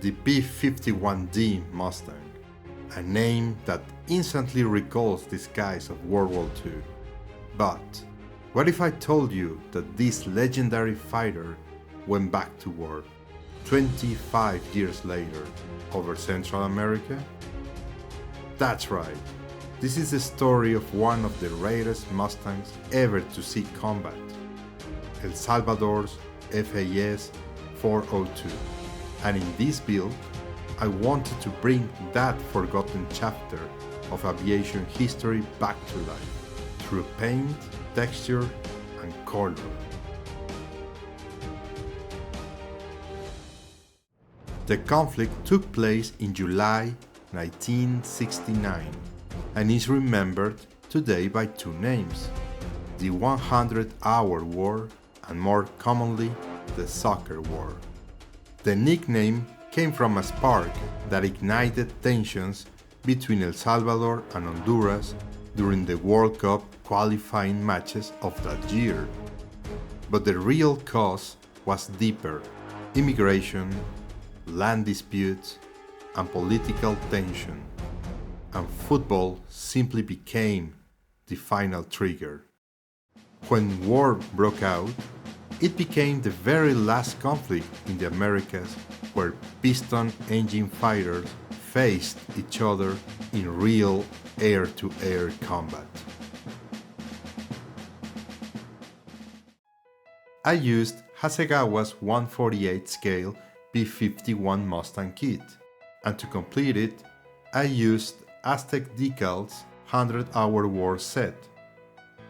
the P-51D Mustang, a name that instantly recalls the skies of World War II. But what if I told you that this legendary fighter went back to war 25 years later over Central America? That's right, this is the story of one of the rarest Mustangs ever to see combat, El Salvador's FAS-402. And in this build, I wanted to bring that forgotten chapter of aviation history back to life through paint, texture, and color. The conflict took place in July 1969 and is remembered today by two names: the 100-Hour War and more commonly the Soccer War. The nickname came from a spark that ignited tensions between El Salvador and Honduras during the World Cup qualifying matches of that year. But the real cause was deeper: immigration, land disputes, and political tension. And football simply became the final trigger. When war broke out, it became the very last conflict in the Americas where piston-engine fighters faced each other in real air-to-air combat. I used Hasegawa's 1/48 scale P-51 Mustang kit, and to complete it, I used Aztec Decals 100-Hour War set,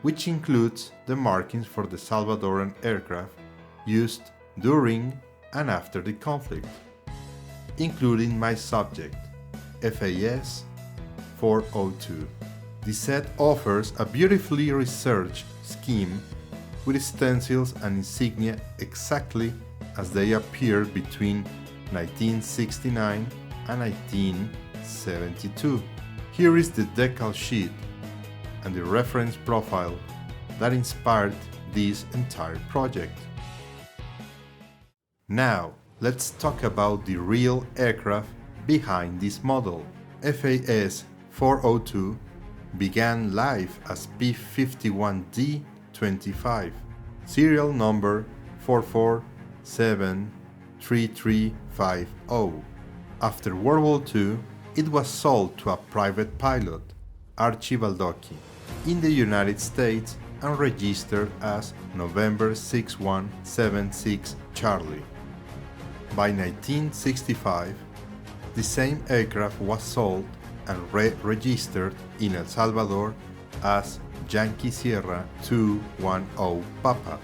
which includes the markings for the Salvadoran aircraft used during and after the conflict, including my subject, FAS-402. The set offers a beautifully researched scheme with stencils and insignia exactly as they appeared between 1969 and 1972. Here is the decal sheet and the reference profile that inspired this entire project. Now, let's talk about the real aircraft behind this model. FAS-402 began life as P-51D 25, serial number 4473350. After World War II, it was sold to a private pilot, Archie Baldocky, in the United States and registered as November 6176 Charlie. By 1965, the same aircraft was sold and re-registered in El Salvador as Yankee Sierra 210 Papa,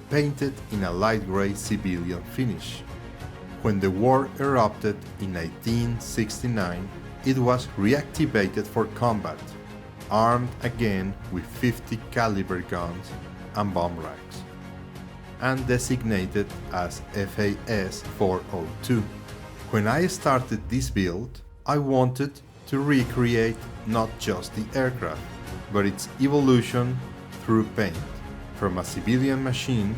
painted in a light gray civilian finish. When the war erupted in 1969, it was reactivated for combat, armed again with 50 caliber guns and bomb racks, and designated as FAS-402. When I started this build, I wanted to recreate not just the aircraft, but its evolution through paint, from a civilian machine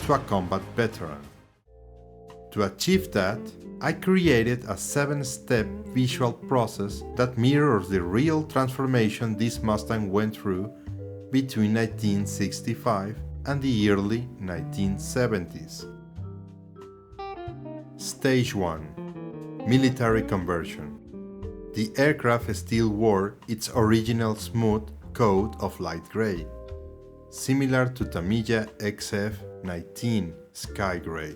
to a combat veteran. To achieve that, I created a 7-step visual process that mirrors the real transformation this Mustang went through between 1965 and the early 1970s. Stage 1. Military conversion. The aircraft still wore its original smooth coat of light gray, similar to Tamiya XF-19 sky gray.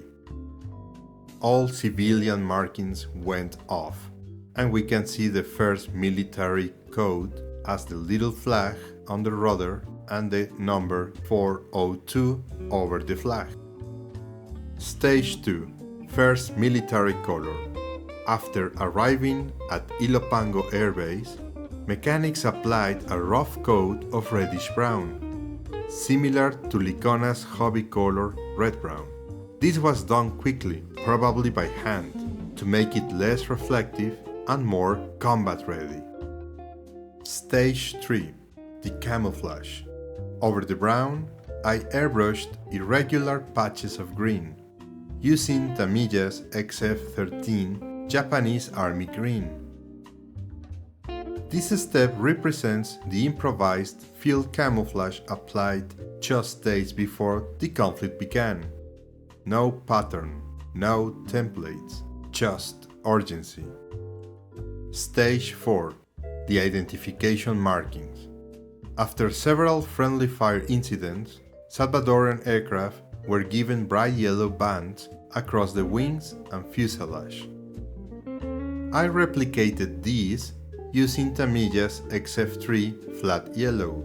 All civilian markings went off, and we can see the first military code as the little flag on the rudder and the number 402 over the flag. Stage 2. First military color. After arriving at Ilopango Air Base, mechanics applied a rough coat of reddish-brown, similar to Licona's hobby color red-brown. This was done quickly, probably by hand, to make it less reflective and more combat-ready. Stage 3. The camouflage. Over the brown, I airbrushed irregular patches of green, using Tamiya's XF-13 Japanese Army green. This step represents the improvised field camouflage applied just days before the conflict began. No pattern, no templates, just urgency. Stage 4. The identification markings. After several friendly fire incidents, Salvadoran aircraft were given bright yellow bands across the wings and fuselage. I replicated these using Tamiya's XF3 flat yellow,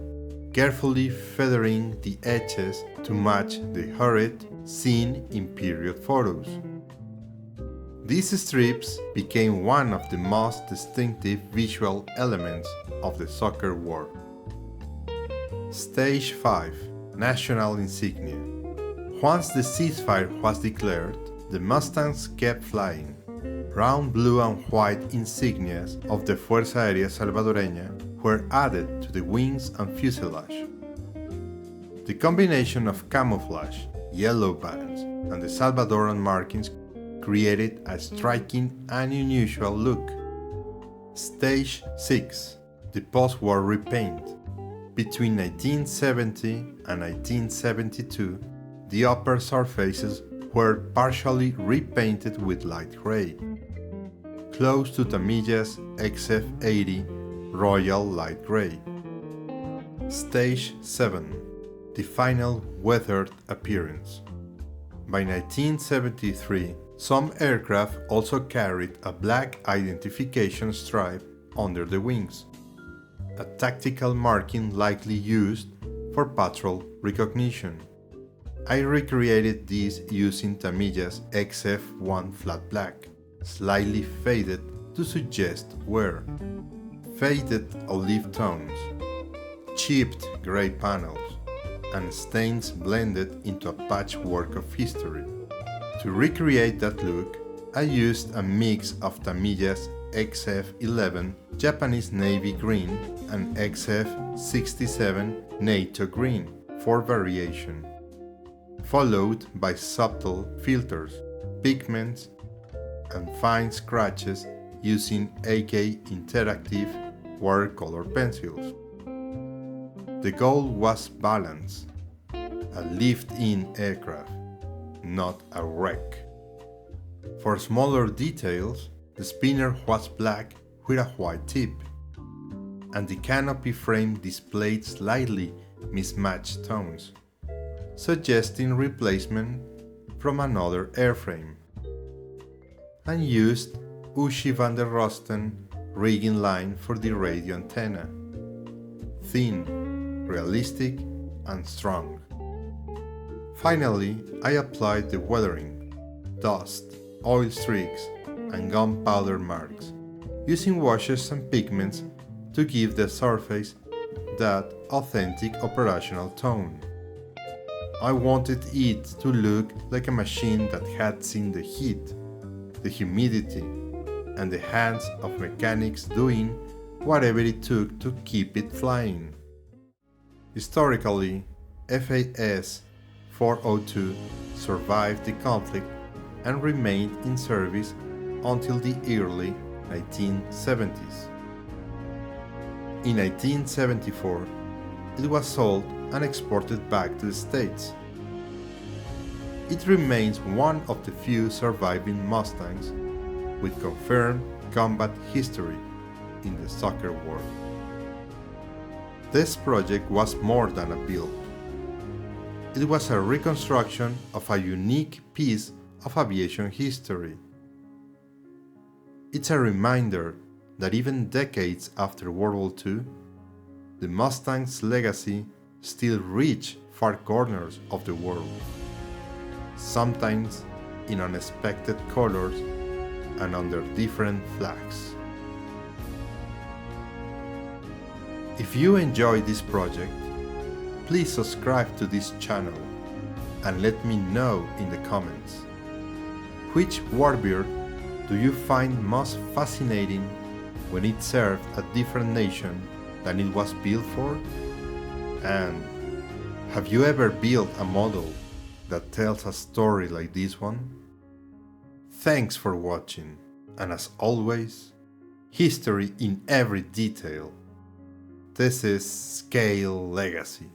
carefully feathering the edges to match the hurried seen in period photos. These strips became one of the most distinctive visual elements of the soccer war. Stage 5. National insignia. Once the ceasefire was declared, the Mustangs kept flying. Round blue and white insignias of the Fuerza Aérea Salvadoreña were added to the wings and fuselage. The combination of camouflage, yellow bands, and the Salvadoran markings created a striking and unusual look. Stage 6. The post-war repaint. Between 1970 and 1972, the upper surfaces were partially repainted with light gray, close to Tamiya's XF80 Royal Light Gray. Stage 7. The final weathered appearance. By 1973, some aircraft also carried a black identification stripe under the wings, a tactical marking likely used for patrol recognition. I recreated this using Tamiya's XF1 flat black, slightly faded to suggest wear, faded olive tones, chipped gray panels, and stains blended into a patchwork of history. To recreate that look, I used a mix of Tamiya's XF11 Japanese Navy green and XF67 NATO green for variation, followed by subtle filters, pigments, and fine scratches using AK Interactive watercolor pencils. The goal was balance, a lift-in aircraft, not a wreck. For smaller details, the spinner was black with a white tip, and the canopy frame displayed slightly mismatched tones, suggesting replacement from another airframe, and used Ushi van der Rosten rigging line for the radio antenna, thin, realistic, and strong. Finally, I applied the weathering, dust, oil streaks, and gunpowder marks, using washes and pigments to give the surface that authentic operational tone. I wanted it to look like a machine that had seen the heat, the humidity, and the hands of mechanics doing whatever it took to keep it flying. Historically, FAS-402 survived the conflict and remained in service until the early 1970s. In 1974, it was sold and exported back to the States. It remains one of the few surviving Mustangs with confirmed combat history in the soccer war. This project was more than a build. It was a reconstruction of a unique piece of aviation history. It's a reminder that even decades after World War II, the Mustang's legacy still reaches far corners of the world, sometimes in unexpected colors and under different flags. If you enjoyed this project, please subscribe to this channel and let me know in the comments. Which Warbird do you find most fascinating when it served a different nation than it was built for? And have you ever built a model that tells a story like this one? Thanks for watching. And as always, history in every detail. This is Scale Legacy.